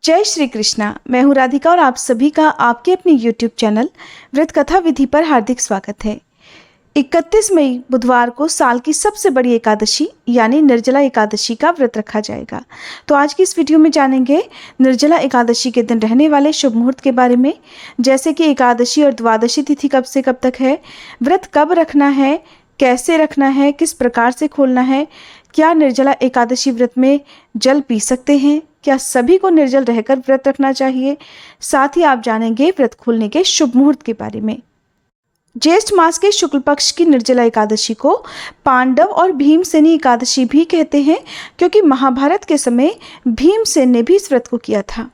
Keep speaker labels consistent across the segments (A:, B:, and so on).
A: जय श्री कृष्णा। मैं हूँ राधिका और आप सभी का आपके अपने YouTube चैनल व्रत कथा विधि पर हार्दिक स्वागत है। 31 मई बुधवार को साल की सबसे बड़ी एकादशी यानी निर्जला एकादशी का व्रत रखा जाएगा। तो आज की इस वीडियो में जानेंगे निर्जला एकादशी के दिन रहने वाले शुभ मुहूर्त के बारे में, जैसे कि एकादशी और द्वादशी तिथि कब से कब तक है, व्रत कब रखना है, कैसे रखना है, किस प्रकार से खोलना है, क्या निर्जला एकादशी व्रत में जल पी सकते हैं, क्या सभी को निर्जल रहकर व्रत रखना चाहिए। साथ ही आप जानेंगे व्रत खोलने के शुभ मुहूर्त के बारे में। ज्येष्ठ मास के शुक्ल पक्ष की निर्जला एकादशी को पांडव और भीमसेनी एकादशी भी कहते हैं, क्योंकि महाभारत के समय भीमसेन ने भी इस व्रत को किया था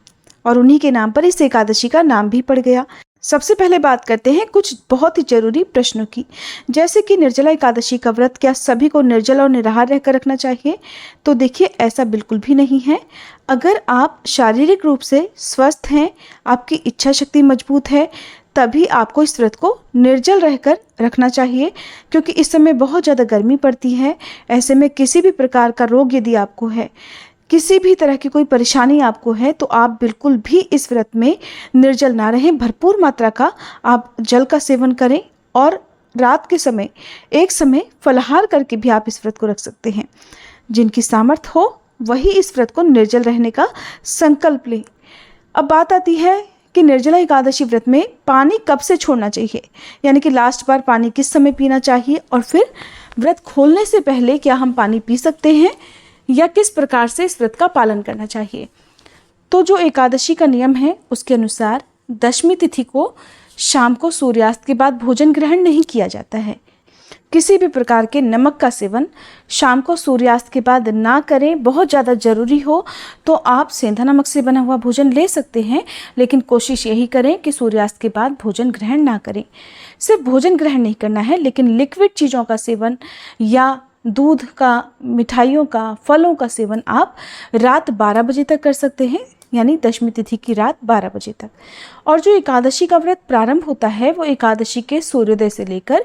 A: और उन्हीं के नाम पर इस एकादशी का नाम भी पड़ गया। सबसे पहले बात करते हैं कुछ बहुत ही जरूरी प्रश्नों की, जैसे कि निर्जला एकादशी का व्रत क्या सभी को निर्जल और निराहार रहकर रखना चाहिए। तो देखिए, ऐसा बिल्कुल भी नहीं है। अगर आप शारीरिक रूप से स्वस्थ हैं, आपकी इच्छा शक्ति मजबूत है, तभी आपको इस व्रत को निर्जल रहकर रखना चाहिए, क्योंकि इस समय बहुत ज़्यादा गर्मी पड़ती है। ऐसे में किसी भी प्रकार का रोग यदि आपको है, किसी भी तरह की कोई परेशानी आपको है, तो आप बिल्कुल भी इस व्रत में निर्जल ना रहें। भरपूर मात्रा का आप जल का सेवन करें और रात के समय एक समय फलाहार करके भी आप इस व्रत को रख सकते हैं। जिनकी सामर्थ्य हो वही इस व्रत को निर्जल रहने का संकल्प लें। अब बात आती है कि निर्जला एकादशी व्रत में पानी कब से छोड़ना चाहिए, यानी कि लास्ट बार पानी किस समय पीना चाहिए, और फिर व्रत खोलने से पहले क्या हम पानी पी सकते हैं या किस प्रकार से इस व्रत का पालन करना चाहिए। तो जो एकादशी का नियम है उसके अनुसार दशमी तिथि को शाम को सूर्यास्त के बाद भोजन ग्रहण नहीं किया जाता है। किसी भी प्रकार के नमक का सेवन शाम को सूर्यास्त के बाद ना करें। बहुत ज़्यादा ज़रूरी हो तो आप सेंधा नमक से बना हुआ भोजन ले सकते हैं, लेकिन कोशिश यही करें कि सूर्यास्त के बाद भोजन ग्रहण ना करें। सिर्फ भोजन ग्रहण नहीं करना है, लेकिन लिक्विड चीज़ों का सेवन या दूध का, मिठाइयों का, फलों का सेवन आप रात 12 बजे तक कर सकते हैं, यानी दशमी तिथि की रात 12 बजे तक। और जो एकादशी का व्रत प्रारंभ होता है वो एकादशी के सूर्योदय से लेकर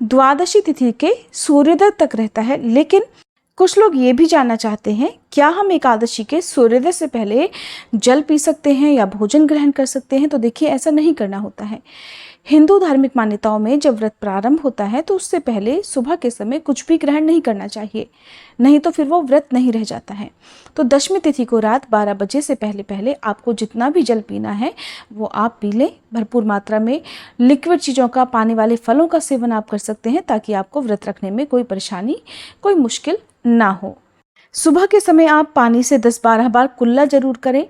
A: द्वादशी तिथि के सूर्योदय तक रहता है। लेकिन कुछ लोग ये भी जानना चाहते हैं, क्या हम एकादशी के सूर्योदय से पहले जल पी सकते हैं या भोजन ग्रहण कर सकते हैं। तो देखिए, ऐसा नहीं करना होता है। हिंदू धार्मिक मान्यताओं में जब व्रत प्रारंभ होता है तो उससे पहले सुबह के समय कुछ भी ग्रहण नहीं करना चाहिए, नहीं तो फिर वो व्रत नहीं रह जाता है। तो दशमी तिथि को रात 12 बजे से पहले पहले आपको जितना भी जल पीना है वो आप पी लें। भरपूर मात्रा में लिक्विड चीज़ों का, पानी वाले फलों का सेवन आप कर सकते हैं, ताकि आपको व्रत रखने में कोई परेशानी, कोई मुश्किल ना हो। सुबह के समय आप पानी से 10-12 बार कुल्ला जरूर करें।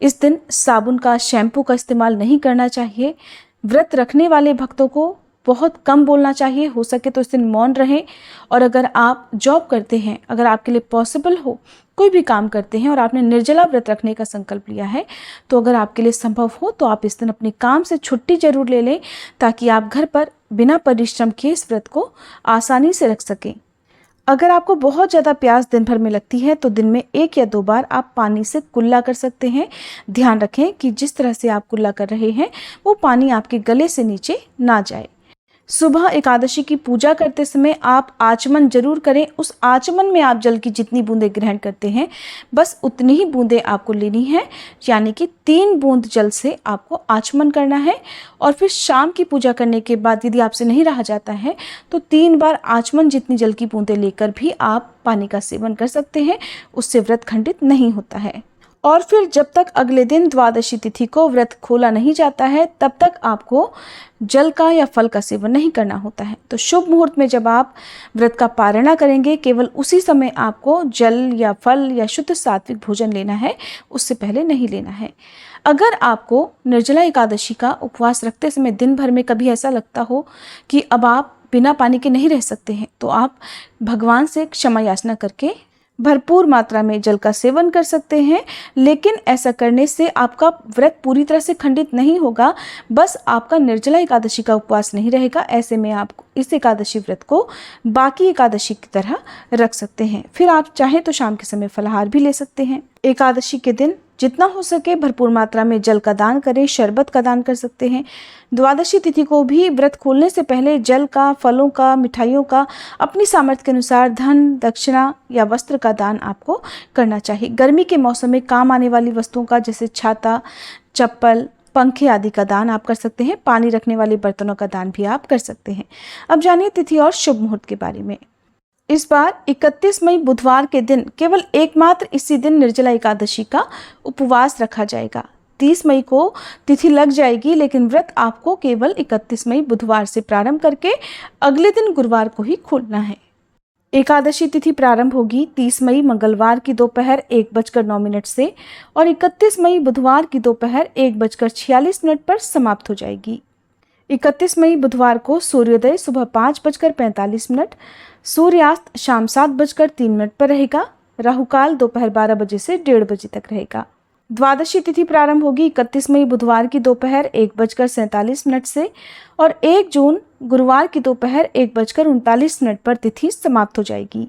A: इस दिन साबुन का, शैम्पू का इस्तेमाल नहीं करना चाहिए। व्रत रखने वाले भक्तों को बहुत कम बोलना चाहिए, हो सके तो इस दिन मौन रहें। और अगर आप जॉब करते हैं, अगर आपके लिए पॉसिबल हो, कोई भी काम करते हैं और आपने निर्जला व्रत रखने का संकल्प लिया है, तो अगर आपके लिए संभव हो तो आप इस दिन अपने काम से छुट्टी जरूर ले लें, ताकि आप घर पर बिना परिश्रम के इस व्रत को आसानी से रख सकें। अगर आपको बहुत ज़्यादा प्यास दिन भर में लगती है तो दिन में 1 या 2 बार आप पानी से कुल्ला कर सकते हैं। ध्यान रखें कि जिस तरह से आप कुल्ला कर रहे हैं वो पानी आपके गले से नीचे ना जाए। सुबह एकादशी की पूजा करते समय आप आचमन जरूर करें। उस आचमन में आप जल की जितनी बूंदें ग्रहण करते हैं बस उतनी ही बूंदें आपको लेनी है, यानी कि 3 बूंद जल से आपको आचमन करना है। और फिर शाम की पूजा करने के बाद यदि आपसे नहीं रहा जाता है तो 3 बार आचमन जितनी जल की बूंदें लेकर भी आप पानी का सेवन कर सकते हैं। उससे व्रत खंडित नहीं होता है। और फिर जब तक अगले दिन द्वादशी तिथि को व्रत खोला नहीं जाता है तब तक आपको जल का या फल का सेवन नहीं करना होता है। तो शुभ मुहूर्त में जब आप व्रत का पारणा करेंगे, केवल उसी समय आपको जल या फल या शुद्ध सात्विक भोजन लेना है, उससे पहले नहीं लेना है। अगर आपको निर्जला एकादशी का उपवास रखते समय दिन भर में कभी ऐसा लगता हो कि अब आप बिना पानी के नहीं रह सकते हैं, तो आप भगवान से क्षमा याचना करके भरपूर मात्रा में जल का सेवन कर सकते हैं। लेकिन ऐसा करने से आपका व्रत पूरी तरह से खंडित नहीं होगा, बस आपका निर्जला एकादशी का उपवास नहीं रहेगा। ऐसे में आप इस एकादशी व्रत को बाकी एकादशी की तरह रख सकते हैं। फिर आप चाहें तो शाम के समय फलाहार भी ले सकते हैं। एकादशी के दिन जितना हो सके भरपूर मात्रा में जल का दान करें, शरबत का दान कर सकते हैं। द्वादशी तिथि को भी व्रत खोलने से पहले जल का, फलों का, मिठाइयों का अपनी सामर्थ्य के अनुसार धन, दक्षिणा या वस्त्र का दान आपको करना चाहिए। गर्मी के मौसम में काम आने वाली वस्तुओं का जैसे छाता, चप्पल, पंखे आदि का दान आप कर सकते हैं। पानी रखने वाले बर्तनों का दान भी आप कर सकते हैं। अब जानिए तिथि और शुभ मुहूर्त के बारे में। इस बार 31 मई बुधवार के दिन केवल एकमात्र इसी दिन निर्जला एकादशी का उपवास रखा जाएगा। 30 मई को तिथि लग जाएगी, लेकिन व्रत आपको केवल 31 मई बुधवार से प्रारंभ करके अगले दिन गुरुवार को ही खोलना है। एकादशी तिथि प्रारंभ होगी 30 मई मंगलवार की दोपहर 1:09 से और 31 मई बुधवार की दोपहर 1:46 पर समाप्त हो जाएगी। 31 मई बुधवार को सूर्योदय सुबह 5:45, सूर्यास्त शाम 7:03 पर रहेगा। राहुकाल दोपहर 12 बजे से 1:30 बजे तक रहेगा। द्वादशी तिथि प्रारंभ होगी 31 मई बुधवार की दोपहर 1:47 से और 1 जून गुरुवार की दोपहर 1:39 पर तिथि समाप्त हो जाएगी।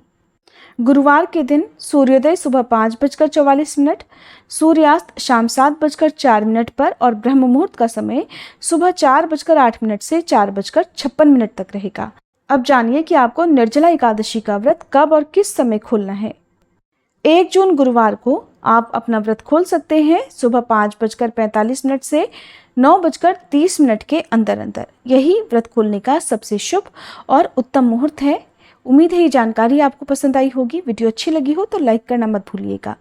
A: गुरुवार के दिन सूर्योदय सुबह 5:44, सूर्यास्त शाम 7:04 पर और ब्रह्म मुहूर्त का समय सुबह 4:08 से 4:56 तक रहेगा। अब जानिए कि आपको निर्जला एकादशी का व्रत कब और किस समय खोलना है। 1 जून गुरुवार को आप अपना व्रत खोल सकते हैं सुबह 5:45 से 9:30 के अंदर अंदर। यही व्रत खोलने का सबसे शुभ और उत्तम मुहूर्त है। उम्मीद है ये जानकारी आपको पसंद आई होगी। वीडियो अच्छी लगी हो तो लाइक करना मत भूलिएगा।